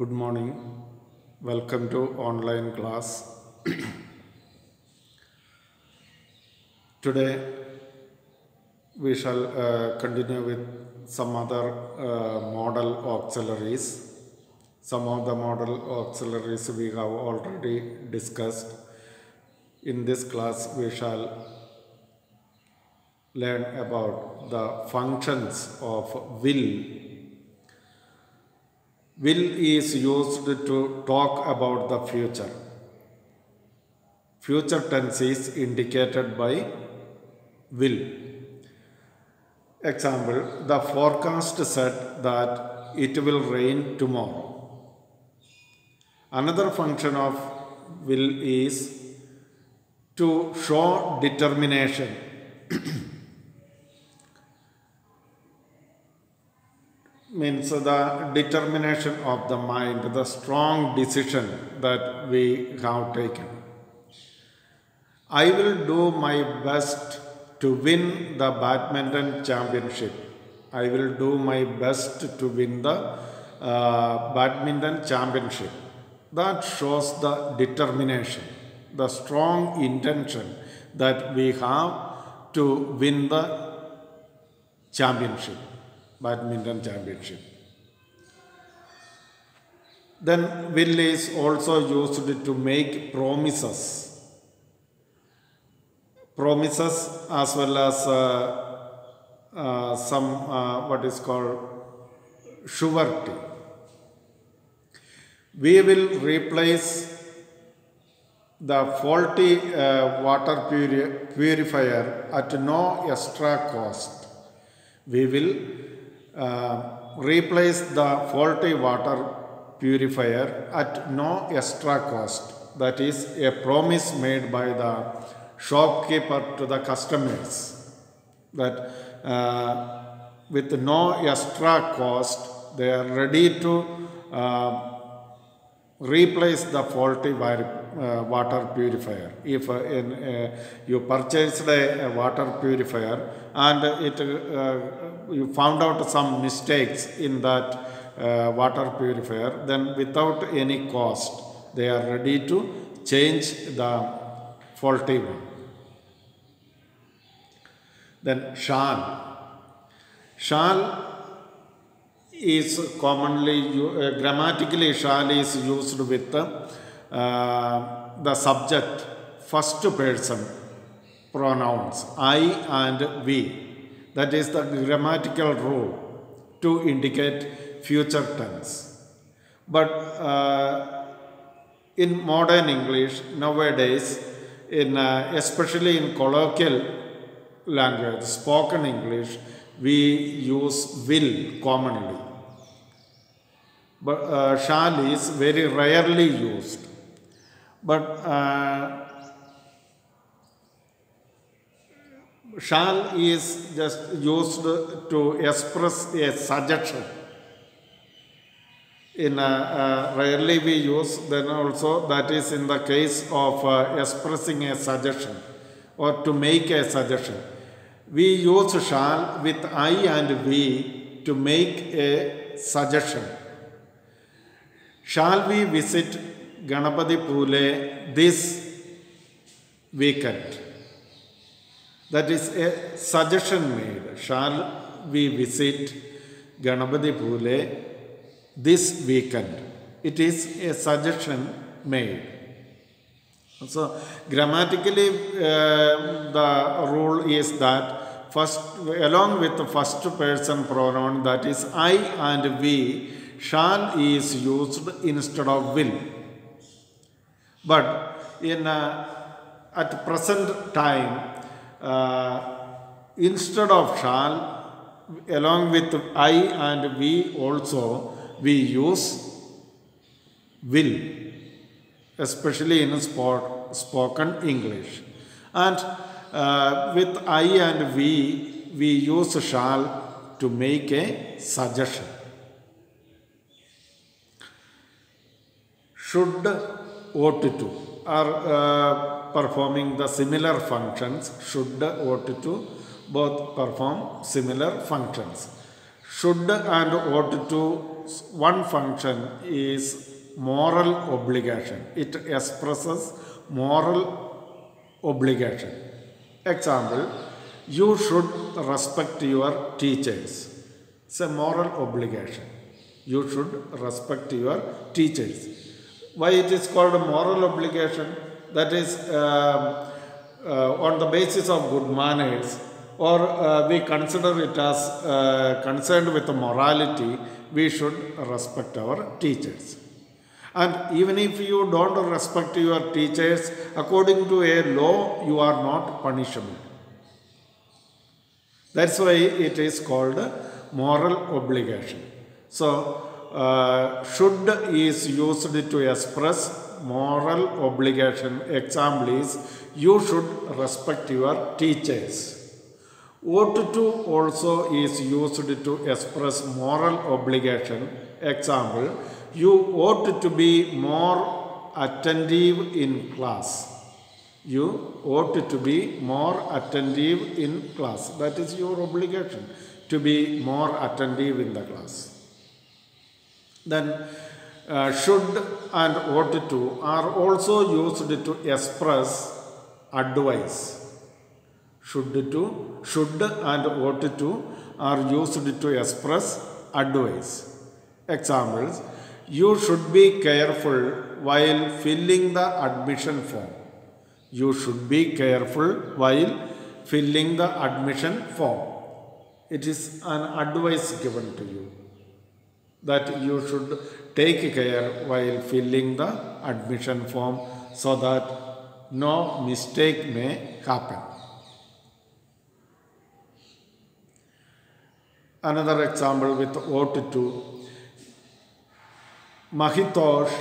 Good morning. Welcome to online class. Today we shall continue with some other model auxiliaries. Some of the model auxiliaries we have already discussed. In this class we shall learn about the functions of will. Will is used to talk about the future. Future tense is indicated by will. Example, the forecast said that it will rain tomorrow. Another function of will is to show determination. Means the determination of the mind, the strong decision that we have taken. I will do my best to win the badminton championship. I will do my best to win the badminton championship. That shows the determination, the strong intention that we have to win the championship. Badminton championship. Then will is also used to make promises. Promises as well as some what is called surety. We will replace the faulty water purifier at no extra cost. We will replace the faulty water purifier at no extra cost. That is a promise made by the shopkeeper to the customers that with no extra cost they are ready to replace the faulty water purifier. If you purchased a water purifier and you found out some mistakes in that water purifier, then without any cost they are ready to change the faulty one. Then shall is commonly grammatically shall is used with the subject first person pronouns I and we. That is the grammatical rule to indicate future tense. But in modern English nowadays, especially in colloquial language, spoken English, we use will commonly. But shall is very rarely used. But shall is just used to express a suggestion. Rarely we use, then also that is in the case of expressing a suggestion or to make a suggestion. We use shall with I and we to make a suggestion. Shall we visit Ganapati Pule this weekend? That is a suggestion made. Shall we visit Ganapati Pule this weekend? It is a suggestion made. So grammatically the rule is that first, along with the first person pronoun, that is I and we, shall is used instead of will. But at present time, instead of shall, along with I and we also, we use will, especially in spoken English. And with I and we use shall to make a suggestion. Should, ought to are performing the similar functions. Should, ought to both perform similar functions. should and ought to, one function is moral obligation. It expresses moral obligation. Example, you should respect your teachers. It's a moral obligation. You should respect your teachers. Why it is called a moral obligation? That is on the basis of good manners, or we consider it as concerned with morality, we should respect our teachers. And even if you don't respect your teachers, according to a law, you are not punishable. That's why it is called moral obligation. So, should is used to express moral obligation. Example is, you should respect your teachers. Ought to also is used to express moral obligation. Example, you ought to be more attentive in class. You ought to be more attentive in class. That is your obligation, to be more attentive in the class. Then should and ought to are also used to express advice. Should and ought to are used to express advice. Examples, you should be careful while filling the admission form. You should be careful while filling the admission form. It is an advice given to you that you should take care while filling the admission form, so that no mistake may happen. Another example with ought to. Mahitosh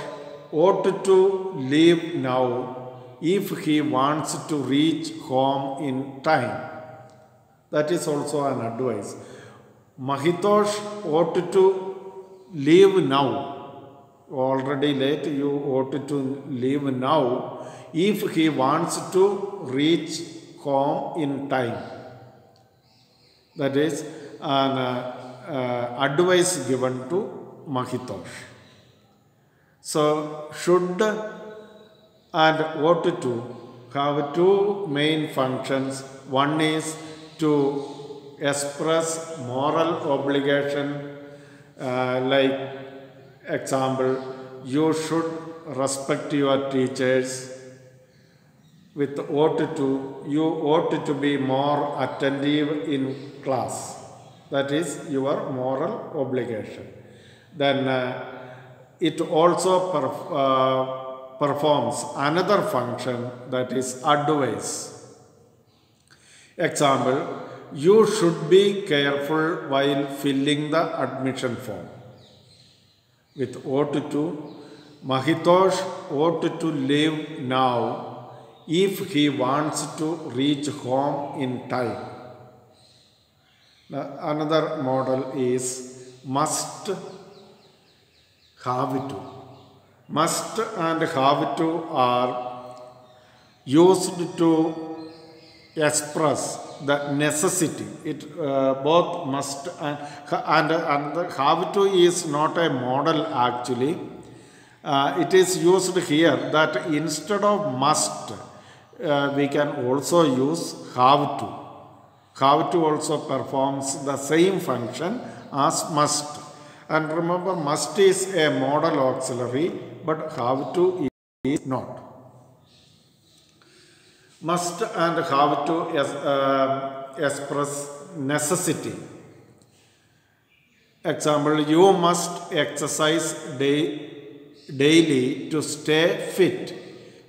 ought to leave now if he wants to reach home in time. That is also an advice. Mahitosh ought to leave now. Already late, you ought to leave now if he wants to reach home in time. That is an advice given to Mahitosh. So, should and ought to have two main functions. One is to express moral obligation, like example, you should respect your teachers. With ought to, you ought to be more attentive in class. That is your moral obligation. Then it also performs another function, that is advice. Example, you should be careful while filling the admission form. With ought to, Mahitosh ought to leave now if he wants to reach home in time. Another model is must, have to. Must and have to are used to express the necessity. It both must and have to is not a model actually. It is used here that instead of must, we can also use have to. Have to also performs the same function as must. And remember, must is a modal auxiliary, but have to is not. Must and have to express necessity. Example, you must exercise daily to stay fit.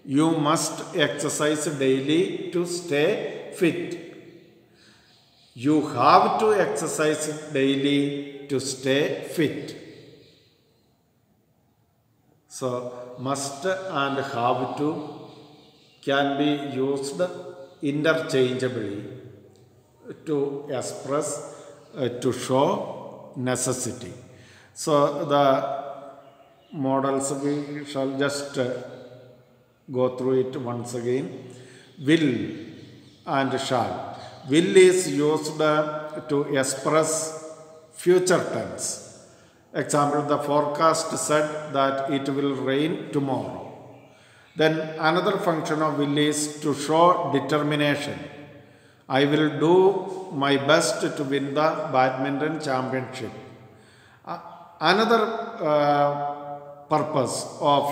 You must exercise daily to stay fit. You have to exercise daily to stay fit. So, must and have to can be used interchangeably to express, to show necessity. So, the models we shall just go through it once again. Will and shall. Will is used to express future tense. Example, the forecast said that it will rain tomorrow. Then another function of will is to show determination. I will do my best to win the badminton championship. Another purpose of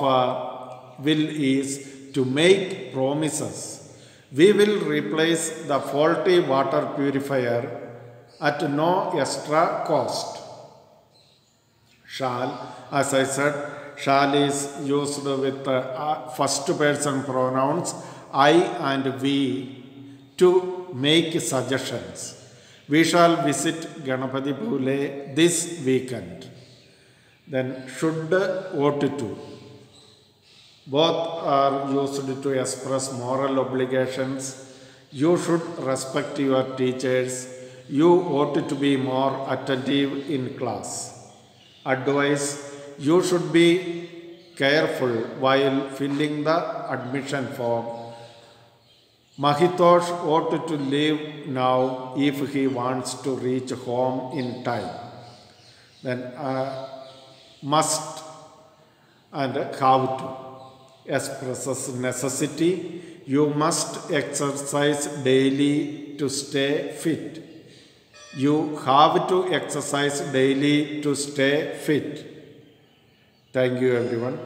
will is to make promises. We will replace the faulty water purifier at no extra cost. Shall, as I said, shall is used with first person pronouns I and we to make suggestions. We shall visit Ganapati Phule this weekend. Then should, ought to. Both are used to express moral obligations. You should respect your teachers. You ought to be more attentive in class. Advice, you should be careful while filling the admission form. Mahitosh ought to leave now if he wants to reach home in time. Then must and have to expresses necessity. You must exercise daily to stay fit. You have to exercise daily to stay fit. Thank you, everyone.